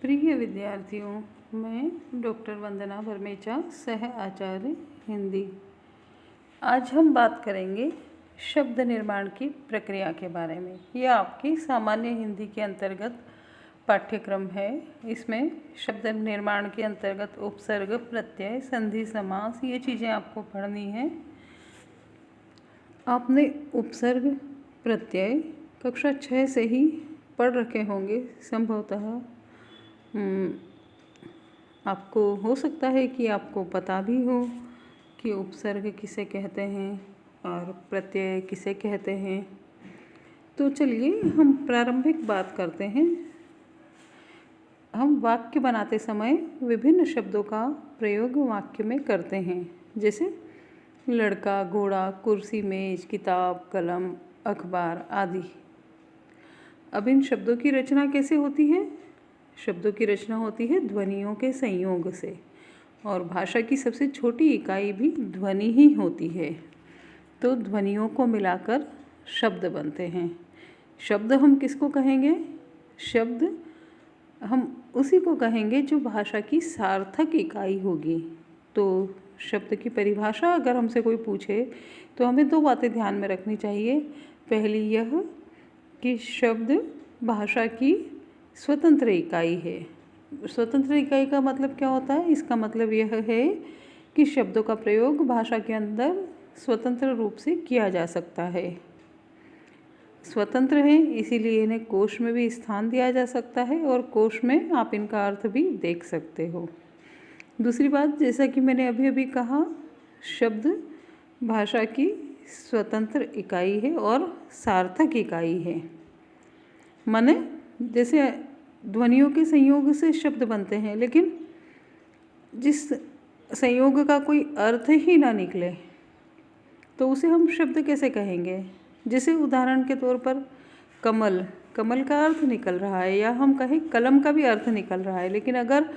प्रिय विद्यार्थियों, मैं डॉक्टर वंदना वर्मेचा, सह आचार्य हिंदी। आज हम बात करेंगे शब्द निर्माण की प्रक्रिया के बारे में। यह आपकी सामान्य हिंदी के अंतर्गत पाठ्यक्रम है। इसमें शब्द निर्माण के अंतर्गत उपसर्ग, प्रत्यय, संधि, समास, ये चीज़ें आपको पढ़नी हैं। आपने उपसर्ग, प्रत्यय कक्षा 6 से ही पढ़ रखे होंगे संभवतः। आपको हो सकता है कि आपको पता भी हो कि उपसर्ग किसे कहते हैं और प्रत्यय किसे कहते हैं। तो चलिए हम प्रारंभिक बात करते हैं। हम वाक्य बनाते समय विभिन्न शब्दों का प्रयोग वाक्य में करते हैं, जैसे लड़का, घोड़ा, कुर्सी, मेज, किताब, कलम, अखबार आदि। अब इन शब्दों की रचना कैसे होती है? शब्दों की रचना होती है ध्वनियों के संयोग से, और भाषा की सबसे छोटी इकाई भी ध्वनि ही होती है। तो ध्वनियों को मिलाकर शब्द बनते हैं। शब्द हम किसको कहेंगे? शब्द हम उसी को कहेंगे जो भाषा की सार्थक इकाई होगी। तो शब्द की परिभाषा अगर हमसे कोई पूछे तो हमें दो बातें ध्यान में रखनी चाहिए। पहली यह कि शब्द भाषा की स्वतंत्र इकाई है। स्वतंत्र इकाई का मतलब क्या होता है? इसका मतलब यह है कि शब्दों का प्रयोग भाषा के अंदर स्वतंत्र रूप से किया जा सकता है। स्वतंत्र है, इसीलिए इन्हें कोश में भी स्थान दिया जा सकता है और कोश में आप इनका अर्थ भी देख सकते हो। दूसरी बात, जैसा कि मैंने अभी अभी कहा, शब्द भाषा की स्वतंत्र इकाई है और सार्थक इकाई है। माने जैसे ध्वनियों के संयोग से शब्द बनते हैं, लेकिन जिस संयोग का कोई अर्थ ही ना निकले तो उसे हम शब्द कैसे कहेंगे? जैसे उदाहरण के तौर पर कमल, कमल का अर्थ निकल रहा है, या हम कहें कलम का भी अर्थ निकल रहा है, लेकिन अगर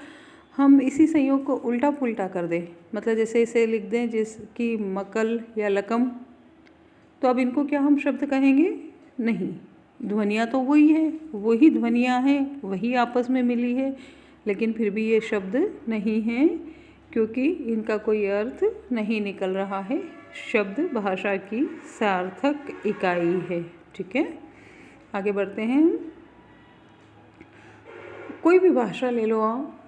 हम इसी संयोग को उल्टा पुल्टा कर दें, मतलब जैसे इसे लिख दें जिसकी मकल या लकम, तो अब इनको क्या हम शब्द कहेंगे? नहीं। ध्वनियाँ तो वही है, वही ध्वनियाँ हैं, वही आपस में मिली है, लेकिन फिर भी ये शब्द नहीं हैं क्योंकि इनका कोई अर्थ नहीं निकल रहा है। शब्द भाषा की सार्थक इकाई है। ठीक है, आगे बढ़ते हैं हम। कोई भी भाषा ले लो आप,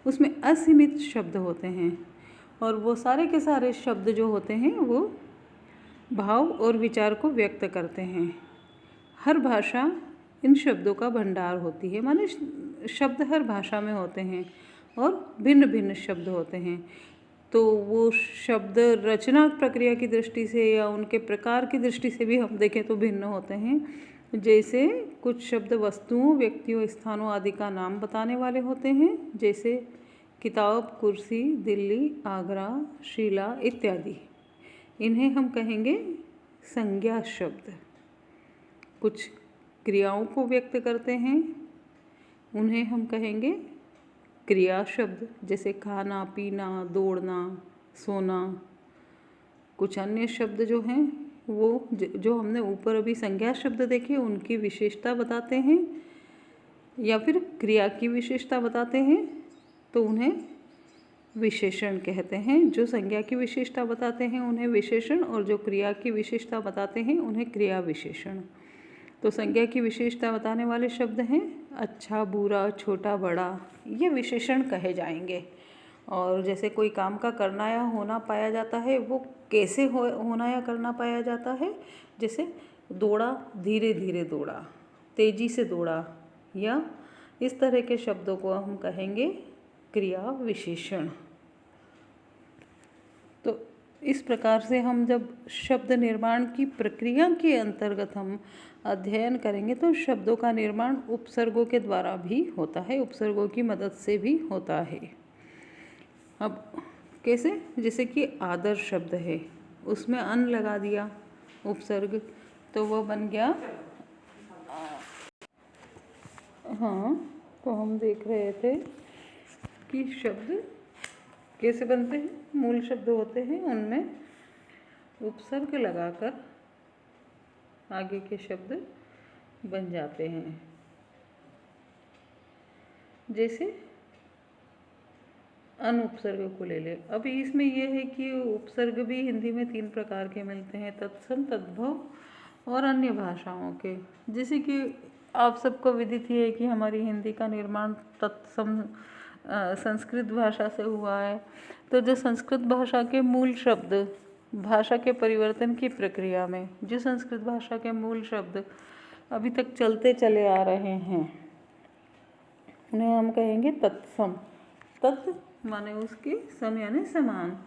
उसमें असीमित शब्द होते हैं, और वो सारे के सारे शब्द जो होते हैं वो भाव और विचार को व्यक्त करते हैं। हर भाषा इन शब्दों का भंडार होती है। माने शब्द हर भाषा में होते हैं और भिन्न भिन्न शब्द होते हैं। तो वो शब्द रचना प्रक्रिया की दृष्टि से या उनके प्रकार की दृष्टि से भी हम देखें तो भिन्न होते हैं। जैसे कुछ शब्द वस्तुओं, व्यक्तियों, स्थानों आदि का नाम बताने वाले होते हैं, जैसे किताब, कुर्सी, दिल्ली, आगरा, शीला इत्यादि। इन्हें हम कहेंगे संज्ञा शब्द। कुछ क्रियाओं को व्यक्त करते हैं, उन्हें हम कहेंगे क्रिया शब्द, जैसे खाना, पीना, दौड़ना, सोना। कुछ अन्य शब्द जो हैं वो जो हमने ऊपर अभी संज्ञा शब्द देखे उनकी विशेषता बताते हैं या फिर क्रिया की विशेषता बताते हैं, तो उन्हें विशेषण कहते हैं। जो संज्ञा की विशेषता बताते हैं उन्हें विशेषण, और जो क्रिया की विशेषता बताते हैं उन्हें क्रिया विशेषण। तो संज्ञा की विशेषता बताने वाले शब्द हैं अच्छा, बुरा, छोटा, बड़ा, ये विशेषण कहे जाएंगे। और जैसे कोई काम का करना या होना पाया जाता है, वो कैसे होना या करना पाया जाता है? जैसे दौड़ा, धीरे धीरे दौड़ा, तेजी से दौड़ा, या इस तरह के शब्दों को हम कहेंगे क्रिया विशेषण। तो इस प्रकार से हम जब शब्द निर्माण की प्रक्रिया के अंतर्गत हम अध्ययन करेंगे तो शब्दों का निर्माण उपसर्गों के द्वारा भी होता है, उपसर्गों की मदद से भी होता है। अब कैसे? जैसे कि आदर शब्द है, उसमें अन लगा दिया उपसर्ग, तो वो बन गया। हाँ, तो हम देख रहे थे कि शब्द कैसे बनते हैं। मूल शब्द होते हैं, उनमें उपसर्ग लगाकर आगे के शब्द बन जाते हैं। जैसे अनुपसर्ग को ले ले। अभी इसमें यह है कि उपसर्ग भी हिंदी में 3 प्रकार के मिलते हैं, तत्सम, तद्भव और अन्य भाषाओं के। जैसे कि आप सबको विदित ही है कि हमारी हिंदी का निर्माण तत्सम संस्कृत भाषा से हुआ है। तो जो संस्कृत भाषा के मूल शब्द भाषा के परिवर्तन की प्रक्रिया में जो संस्कृत भाषा के मूल शब्द अभी तक चलते चले आ रहे हैं उन्हें हम कहेंगे तत्सम। तत् माने उसके सम यानी समान।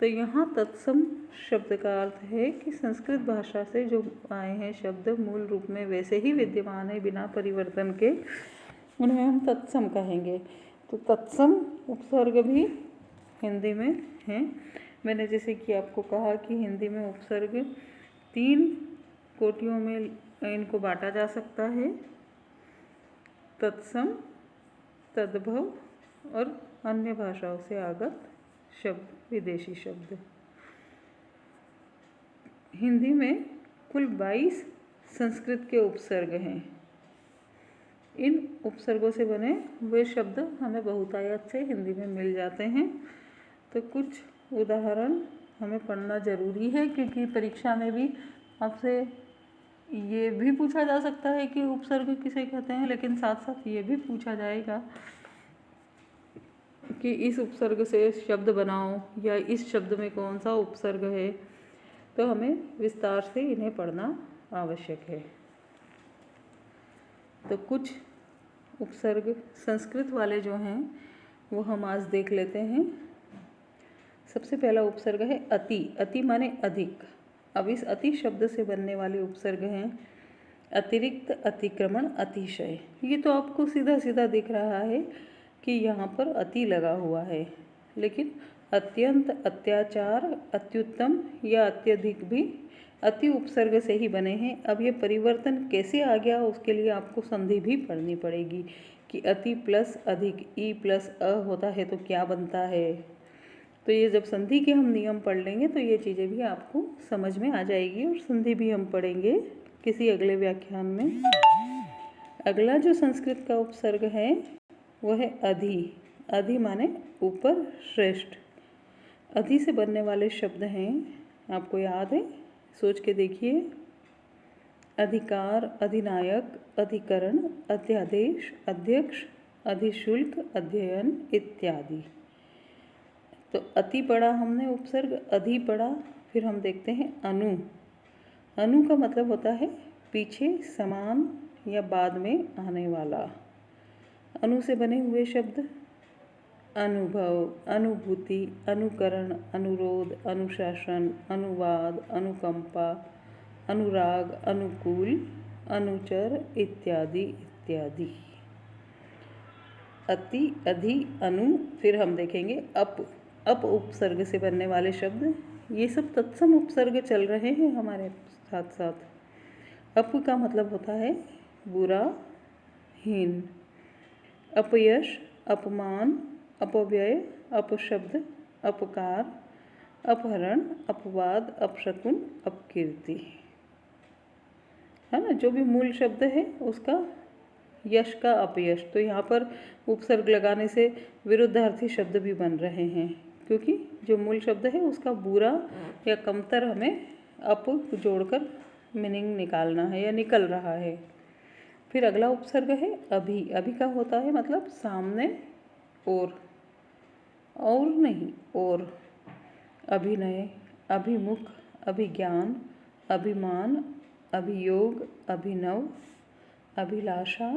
तो यहाँ तत्सम शब्द का अर्थ है कि संस्कृत भाषा से जो आए हैं शब्द मूल रूप में वैसे ही विद्यमान है बिना परिवर्तन के, उन्हें हम तत्सम कहेंगे। तो तत्सम उपसर्ग भी हिंदी में है। मैंने जैसे कि आपको कहा कि हिंदी में उपसर्ग 3 कोटियों में इनको बांटा जा सकता है, तत्सम, तद्भव और अन्य भाषाओं से आगत शब्द, विदेशी शब्द। हिंदी में कुल 22 संस्कृत के उपसर्ग हैं। इन उपसर्गों से बने वे शब्द हमें बहुतायत से हिंदी में मिल जाते हैं। तो कुछ उदाहरण हमें पढ़ना ज़रूरी है, क्योंकि परीक्षा में भी आपसे ये भी पूछा जा सकता है कि उपसर्ग किसे कहते हैं, लेकिन साथ साथ ये भी पूछा जाएगा कि इस उपसर्ग से शब्द बनाओ या इस शब्द में कौन सा उपसर्ग है। तो हमें विस्तार से इन्हें पढ़ना आवश्यक है। तो कुछ उपसर्ग संस्कृत वाले जो हैं वो हम आज देख लेते हैं। सबसे पहला उपसर्ग है अति। अति माने अधिक। अब इस अति शब्द से बनने वाले उपसर्ग हैं अतिरिक्त, अतिक्रमण, अतिशय। ये तो आपको सीधा सीधा दिख रहा है कि यहाँ पर अति लगा हुआ है, लेकिन अत्यंत, अत्याचार, अत्युत्तम या अत्यधिक भी अति उपसर्ग से ही बने हैं। अब ये परिवर्तन कैसे आ गया उसके लिए आपको संधि भी पढ़नी पड़ेगी कि अति प्लस अधिक ई प्लस अ होता है तो क्या बनता है। तो ये जब संधि के हम नियम पढ़ लेंगे तो ये चीज़ें भी आपको समझ में आ जाएगी, और संधि भी हम पढ़ेंगे किसी अगले व्याख्यान में। अगला जो संस्कृत का उपसर्ग है वो है अधि। अधि माने ऊपर, श्रेष्ठ। अधि से बनने वाले शब्द हैं, आपको याद है, सोच के देखिए। अधिकार, अधिनायक, अधिकरण, अध्यादेश, अध्यक्ष, अधिशुल्क, अध्ययन इत्यादि। तो अति पढ़ा हमने उपसर्ग, अधि पढ़ा। फिर हम देखते हैं अनु। अनु का मतलब होता है पीछे, समान या बाद में आने वाला। अनु से बने हुए शब्द अनुभव, अनुभूति, अनुकरण, अनुरोध, अनुशासन, अनुवाद, अनुकंपा, अनुराग, अनुकूल, अनुचर इत्यादि इत्यादि। अति, अधि, अनु। फिर हम देखेंगे अप। अप उपसर्ग से बनने वाले शब्द, ये सब तत्सम उपसर्ग चल रहे हैं हमारे साथ साथ। अप का मतलब होता है बुरा, हीन। अपयश, अपमान, अपव्यय, अपशब्द, अपकार, अपहरण, अपवाद, अपशकुन, अपकीर्ति, है ना। जो भी मूल शब्द है उसका यश का अपयश। तो यहाँ पर उपसर्ग लगाने से विरुद्धार्थी शब्द भी बन रहे हैं, क्योंकि जो मूल शब्द है उसका बुरा या कमतर हमें अप जोड़कर मीनिंग निकालना है या निकल रहा है। फिर अगला उपसर्ग है अभि। अभि का होता है मतलब सामने, और नहीं, और। अभिनय, अभिमुख, अभिज्ञान, अभिमान, अभियोग, अभिनव, अभिलाषा,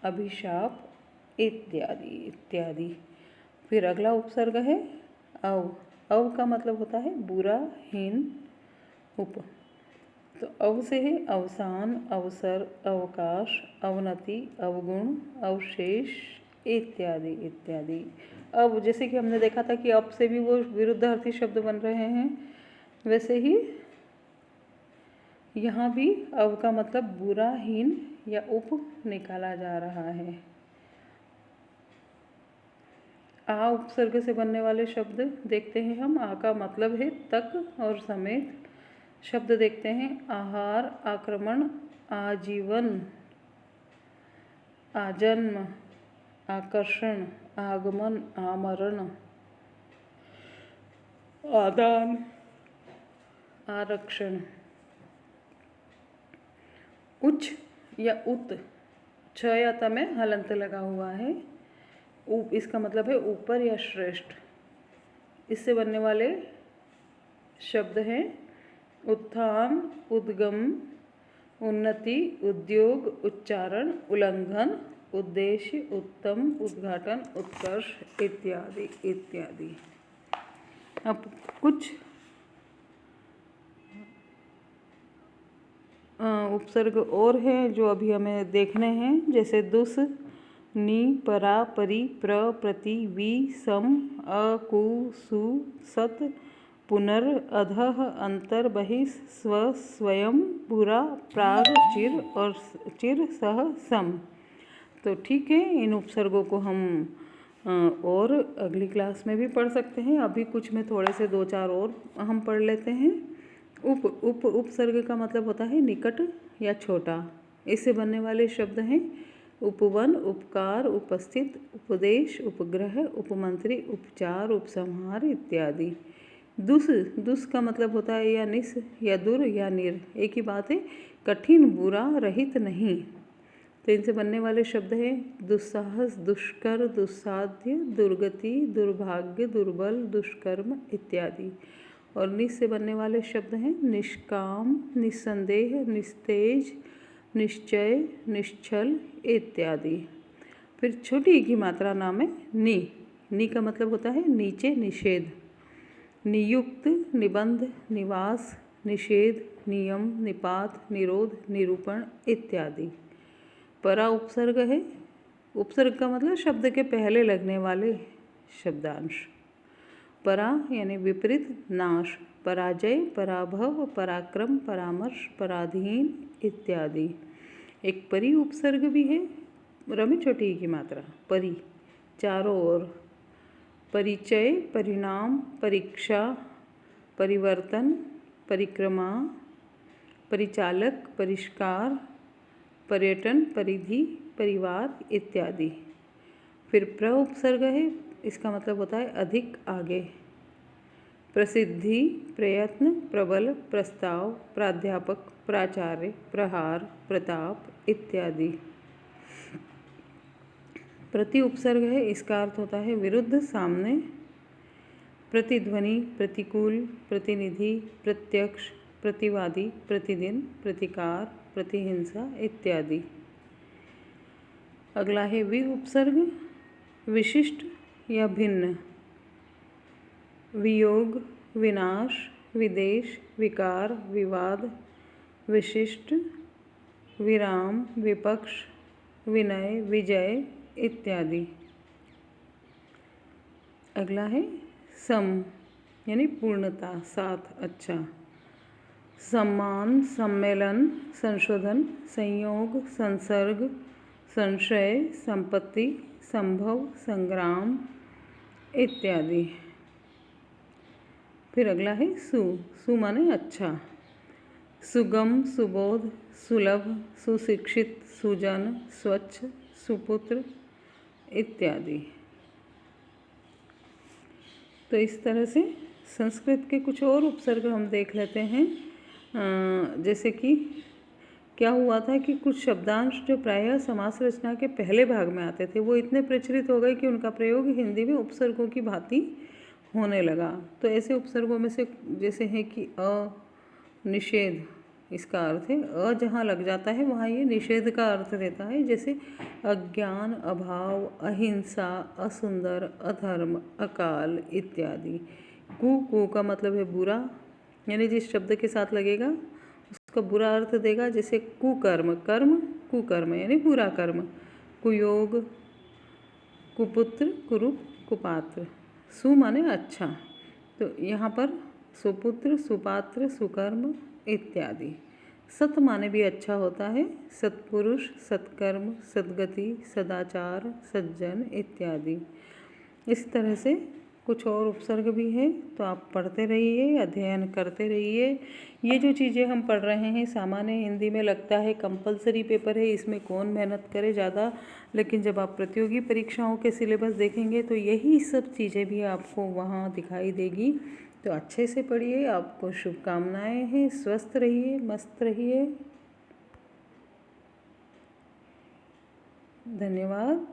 अभिशाप इत्यादि इत्यादि। फिर अगला उपसर्ग है अव। अव का मतलब होता है बुरा, हीन, उप। तो अव से है अवसान, अवसर, अवकाश, अवनति, अवगुण, अवशेष इत्यादि इत्यादि। अब जैसे कि हमने देखा था कि अप से भी वो विरुद्धार्थी शब्द बन रहे हैं, वैसे ही यहाँ भी अव का मतलब बुरा, हीन या उप निकाला जा रहा है। आ उपसर्ग से बनने वाले शब्द देखते हैं हम। आ का मतलब है तक और समेत। शब्द देखते हैं आहार, आक्रमण, आजीवन, आजन्म, आकर्षण, आगमन, आमरण, आदान, आरक्षण। उच्च या उत, छ या त में हलंत लगा हुआ है। इसका मतलब है ऊपर या श्रेष्ठ। इससे बनने वाले शब्द हैं उत्थान, उद्गम, उन्नति, उद्योग, उच्चारण, उल्लंघन, उद्देश्य, उत्तम, उद्घाटन, उत्कर्ष इत्यादि इत्यादि। अब कुछ उपसर्ग और हैं जो अभी हमें देखने हैं, जैसे दुस, नि, परा, परि, प्र, प्रति, वि, सम, अ, कु, सु, सत, पुनर्, अधः, अंतर, बहिः, स्व, स्वयं, पुरा, प्राग, चिर और चिर, सह, सम। तो ठीक है, इन उपसर्गों को हम और अगली क्लास में भी पढ़ सकते हैं। अभी कुछ में थोड़े से 2-4 और हम पढ़ लेते हैं। उपसर्ग का मतलब होता है निकट या छोटा। इससे बनने वाले शब्द हैं उपवन, उपकार, उपस्थित, उपदेश, उपग्रह, उपमंत्री, उपचार, उपसंहार इत्यादि। दुस का मतलब होता है या निस या दुर या निर, एक ही बात है, कठिन, बुरा, रहित नहीं। तो इनसे बनने वाले शब्द हैं दुस्साहस, दुष्कर, दुस्साध्य, दुर्गति, दुर्भाग्य, दुर्बल, दुष्कर्म इत्यादि। और निस से बनने वाले शब्द हैं निष्काम, निस्संदेह, निस्तेज, निश्चय, निश्चल इत्यादि। फिर छोटी की मात्रा नाम है नी का मतलब होता है नीचे, निषेध, नियुक्त, निबंध, निवास, निषेध, नियम, निपात, निरोध, निरूपण इत्यादि। परा उपसर्ग है। उपसर्ग का मतलब शब्द के पहले लगने वाले शब्दांश। परा यानी विपरीत, नाश, पराजय, पराभव, पराक्रम, परामर्श, पराधीन इत्यादि। एक परि उपसर्ग भी है, रमे छोटी की मात्रा, परि, चारों ओर, परिचय, परिणाम, परीक्षा, परिवर्तन, परिक्रमा, परिचालक, परिष्कार, पर्यटन, परिधि, परिवार इत्यादि। फिर प्र उपसर्ग है, इसका मतलब होता है अधिक, आगे, प्रसिद्धि, प्रयत्न, प्रबल, प्रस्ताव, प्राध्यापक, प्राचार्य, प्रहार, प्रताप इत्यादि। प्रति उपसर्ग है, इसका अर्थ होता है विरुद्ध, सामने, प्रतिध्वनि, प्रतिकूल, प्रतिनिधि, प्रत्यक्ष, प्रतिवादी, प्रतिदिन, प्रतिकार, प्रतिहिंसा इत्यादि। अगला है वि उपसर्ग, विशिष्ट या भिन्न, वियोग, विनाश, विदेश, विकार, विवाद, विशिष्ट, विराम, विपक्ष, विनय, विजय इत्यादि। अगला है सम यानी पूर्णता, साथ, अच्छा, सम्मान, सम्मेलन, संशोधन, संयोग, संसर्ग, संशय, संपत्ति, संभव, संग्राम इत्यादि। फिर अगला है सु माने अच्छा, सुगम, सुबोध, सुलभ, सुशिक्षित, सुजन, स्वच्छ, सुपुत्र इत्यादि। तो इस तरह से संस्कृत के कुछ और उपसर्ग हम देख लेते हैं। जैसे कि क्या हुआ था कि कुछ शब्दांश जो प्रायः समास रचना के पहले भाग में आते थे वो इतने प्रचलित हो गए कि उनका प्रयोग हिंदी में उपसर्गों की भांति होने लगा। तो ऐसे उपसर्गों में से जैसे है कि अ, निषेध, इसका अर्थ है अ जहाँ लग जाता है वहाँ ये निषेध का अर्थ देता है। जैसे अज्ञान, अभाव, अहिंसा, असुंदर, अधर्म, अकाल इत्यादि। कु का मतलब है बुरा, यानी जिस शब्द के साथ लगेगा उसका बुरा अर्थ देगा। जैसे कुकर्म, कर्म, कुकर्म यानी बुरा कर्म। कुयोग, कुपुत्र, कुरूप, कुपात्र। सु माने अच्छा, तो यहाँ पर सुपुत्र, सुपात्र, सुकर्म इत्यादि। सत माने भी अच्छा होता है, सत्पुरुष, सत्कर्म, सद्गति, सदाचार, सज्जन इत्यादि। इस तरह से कुछ और उपसर्ग भी है, तो आप पढ़ते रहिए, अध्ययन करते रहिए। ये जो चीज़ें हम पढ़ रहे हैं सामान्य हिंदी में लगता है कंपलसरी पेपर है, इसमें कौन मेहनत करे ज़्यादा, लेकिन जब आप प्रतियोगी परीक्षाओं के सिलेबस देखेंगे तो यही सब चीज़ें भी आपको वहाँ दिखाई देगी। तो अच्छे से पढ़िए, आपको शुभकामनाएँ हैं, स्वस्थ रहिए, मस्त रहिए। धन्यवाद।